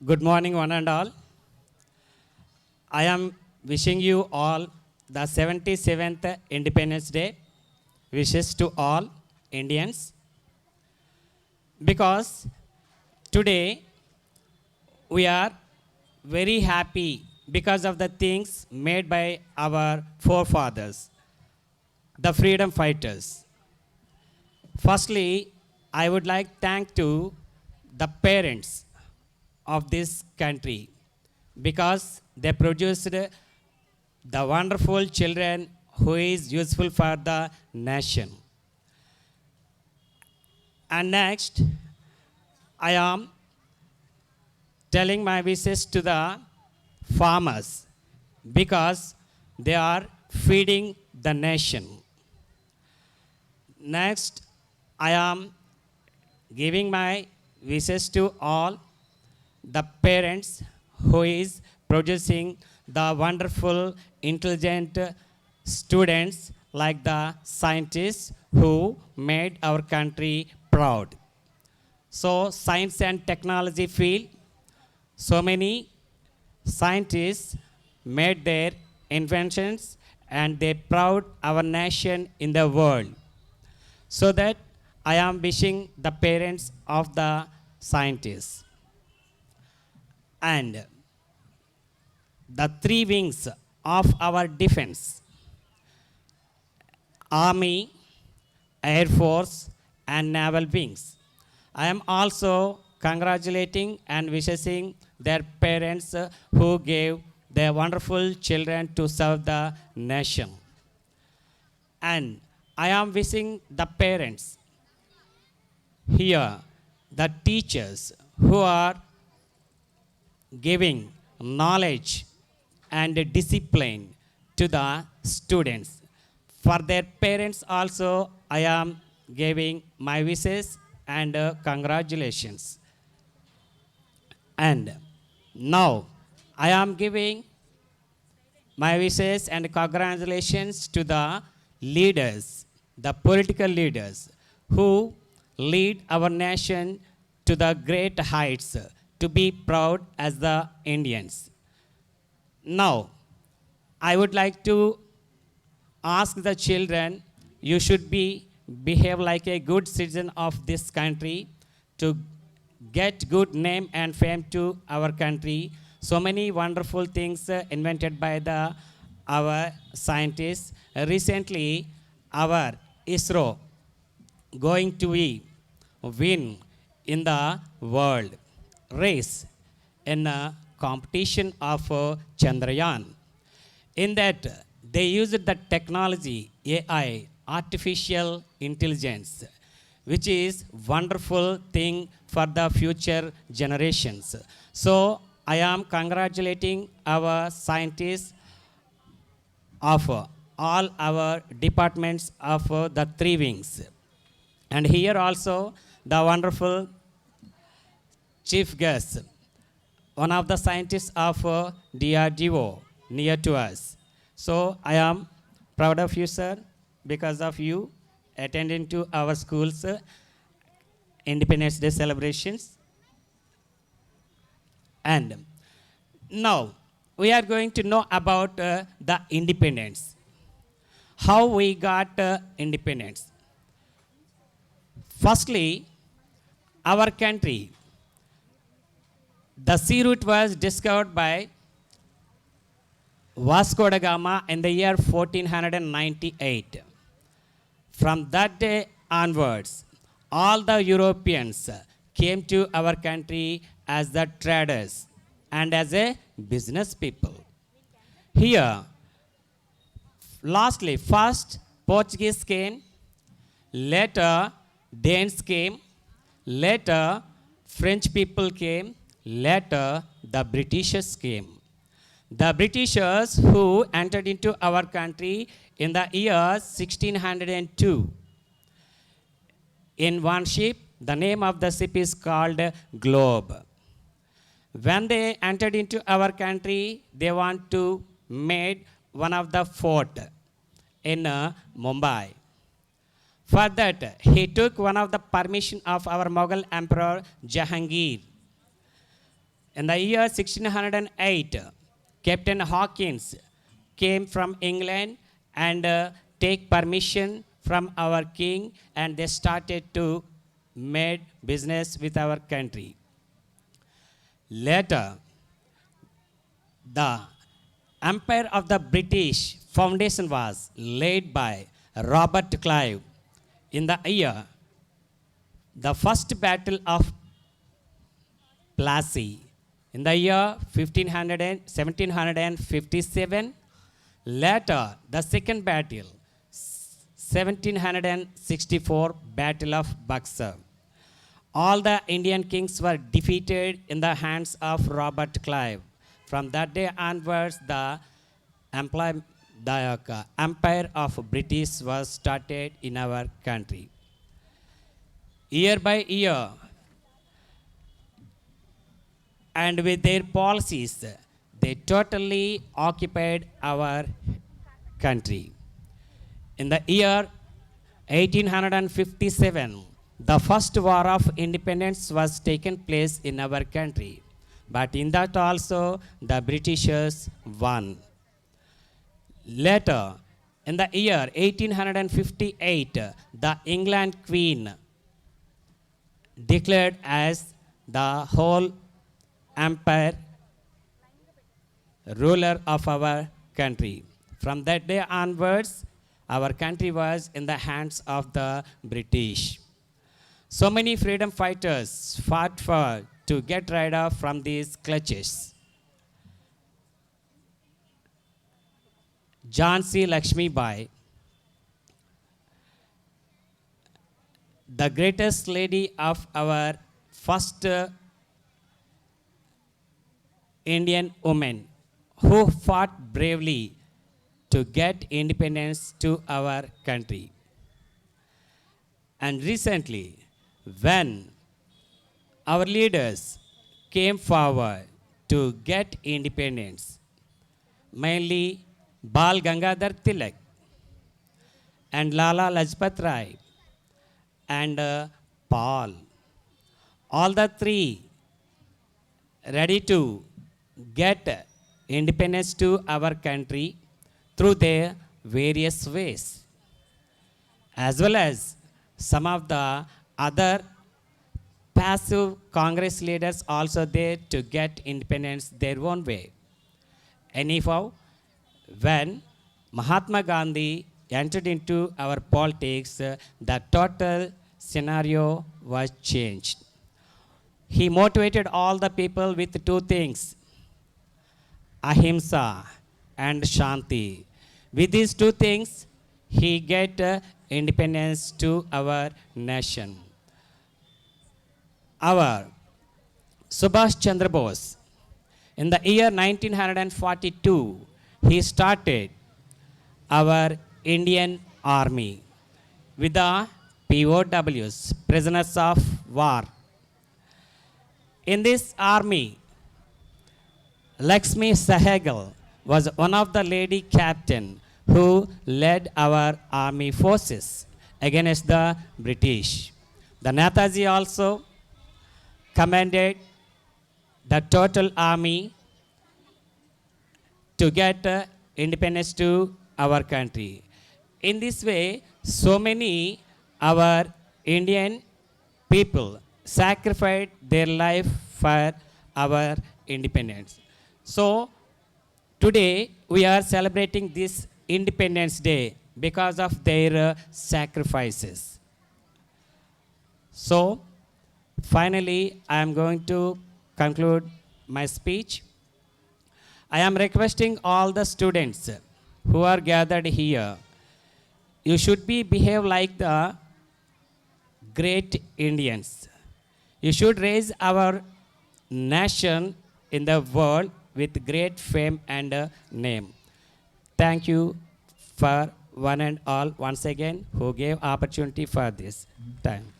Good morning, one and all. I am wishing you all the 77th Independence Day wishes to all Indians because today we are very happy because of the things made by our forefathers, the freedom fighters. Firstly, I would like thank to the parents of this country because they produced the wonderful children who is useful for the nation. And next, I am telling my wishes to the farmers because they are feeding the nation. Next, I am giving my wishes to all the parents who is producing the wonderful, intelligent students like the scientists who made our country proud. So science and technology field, so many scientists made their inventions and they proud our nation in the world. So that I am wishing the parents of the scientists. And the three wings of our defense, Army, Air Force, and Naval Wings. I am also congratulating and wishing their parents who gave their wonderful children to serve the nation. And I am wishing the parents here, the teachers who are giving knowledge and discipline to the students. For their parents also, I am giving my wishes and congratulations. And now, I am giving my wishes and congratulations to the leaders, the political leaders who lead our nation to the great heights to be proud as the Indians. Now, I would like to ask the children, you should behave like a good citizen of this country to get good name and fame to our country. So many wonderful things invented by our scientists. Recently, our ISRO going to win in the world race in a competition of Chandrayaan. In that, they used the technology AI, artificial intelligence, which is wonderful thing for the future generations. So I am congratulating our scientists of all our departments of the three wings. And here also the wonderful chief guest, one of the scientists of DRDO near to us. So I am proud of you, sir, because of you attending to our school's Independence Day celebrations. And now we are going to know about the independence. How we got independence. Firstly, our country, the sea route was discovered by Vasco da Gama in the year 1498. From that day onwards, all the Europeans came to our country as the traders and as a business people. Here, lastly, first Portuguese came, later Danes came, later French people came, later the Britishers came. The Britishers who entered into our country in the year 1602. In one ship, the name of the ship is called Globe. When they entered into our country, they want to make one of the fort in Mumbai. For that, he took one of the permission of our Mughal Emperor Jahangir. In the year 1608, Captain Hawkins came from England and take permission from our king, and they started to make business with our country. Later, the empire of the British foundation was laid by Robert Clive in the year the first battle of Plassey in the year 1757. Later, the second battle, 1764 Battle of Buxar. All the Indian kings were defeated in the hands of Robert Clive. From that day onwards, the empire of British was started in our country. Year by year, and with their policies, they totally occupied our country. In the year 1857, the first war of independence was taken place in our country. But in that also, the Britishers won. Later, in the year 1858, the England Queen declared as the whole empire ruler of our country. From that day onwards, our country was in the hands of the British. So many freedom fighters fought for to get rid of from these clutches. Jhansi Lakshmi Bai, the greatest lady of our first Indian woman, who fought bravely to get independence to our country. And recently, when our leaders came forward to get independence, mainly Bal Gangadhar Tilak and Lala Lajpat Rai and Paul, all the three ready to get independence to our country through their various ways, as well as some of the other passive Congress leaders also there to get independence their own way. Anyhow, when Mahatma Gandhi entered into our politics, the total scenario was changed. He motivated all the people with two things, ahimsa and shanti. With these two things, he get independence to our nation. Our Subhash Chandra Bose, in the year 1942, he started our Indian Army with the POWs, prisoners of war. In this army, Lakshmi Sehgal was one of the lady captain who led our army forces against the British. The Netaji also commanded the total army to get independence to our country. In this way, so many our Indian people sacrificed their life for our independence. So today we are celebrating this Independence Day because of their sacrifices. So finally, I am going to conclude my speech. I am requesting all the students who are gathered here, you should behave like the great Indians. You should raise our nation in the world with great fame and name. Thank you for one and all once again who gave opportunity for this time.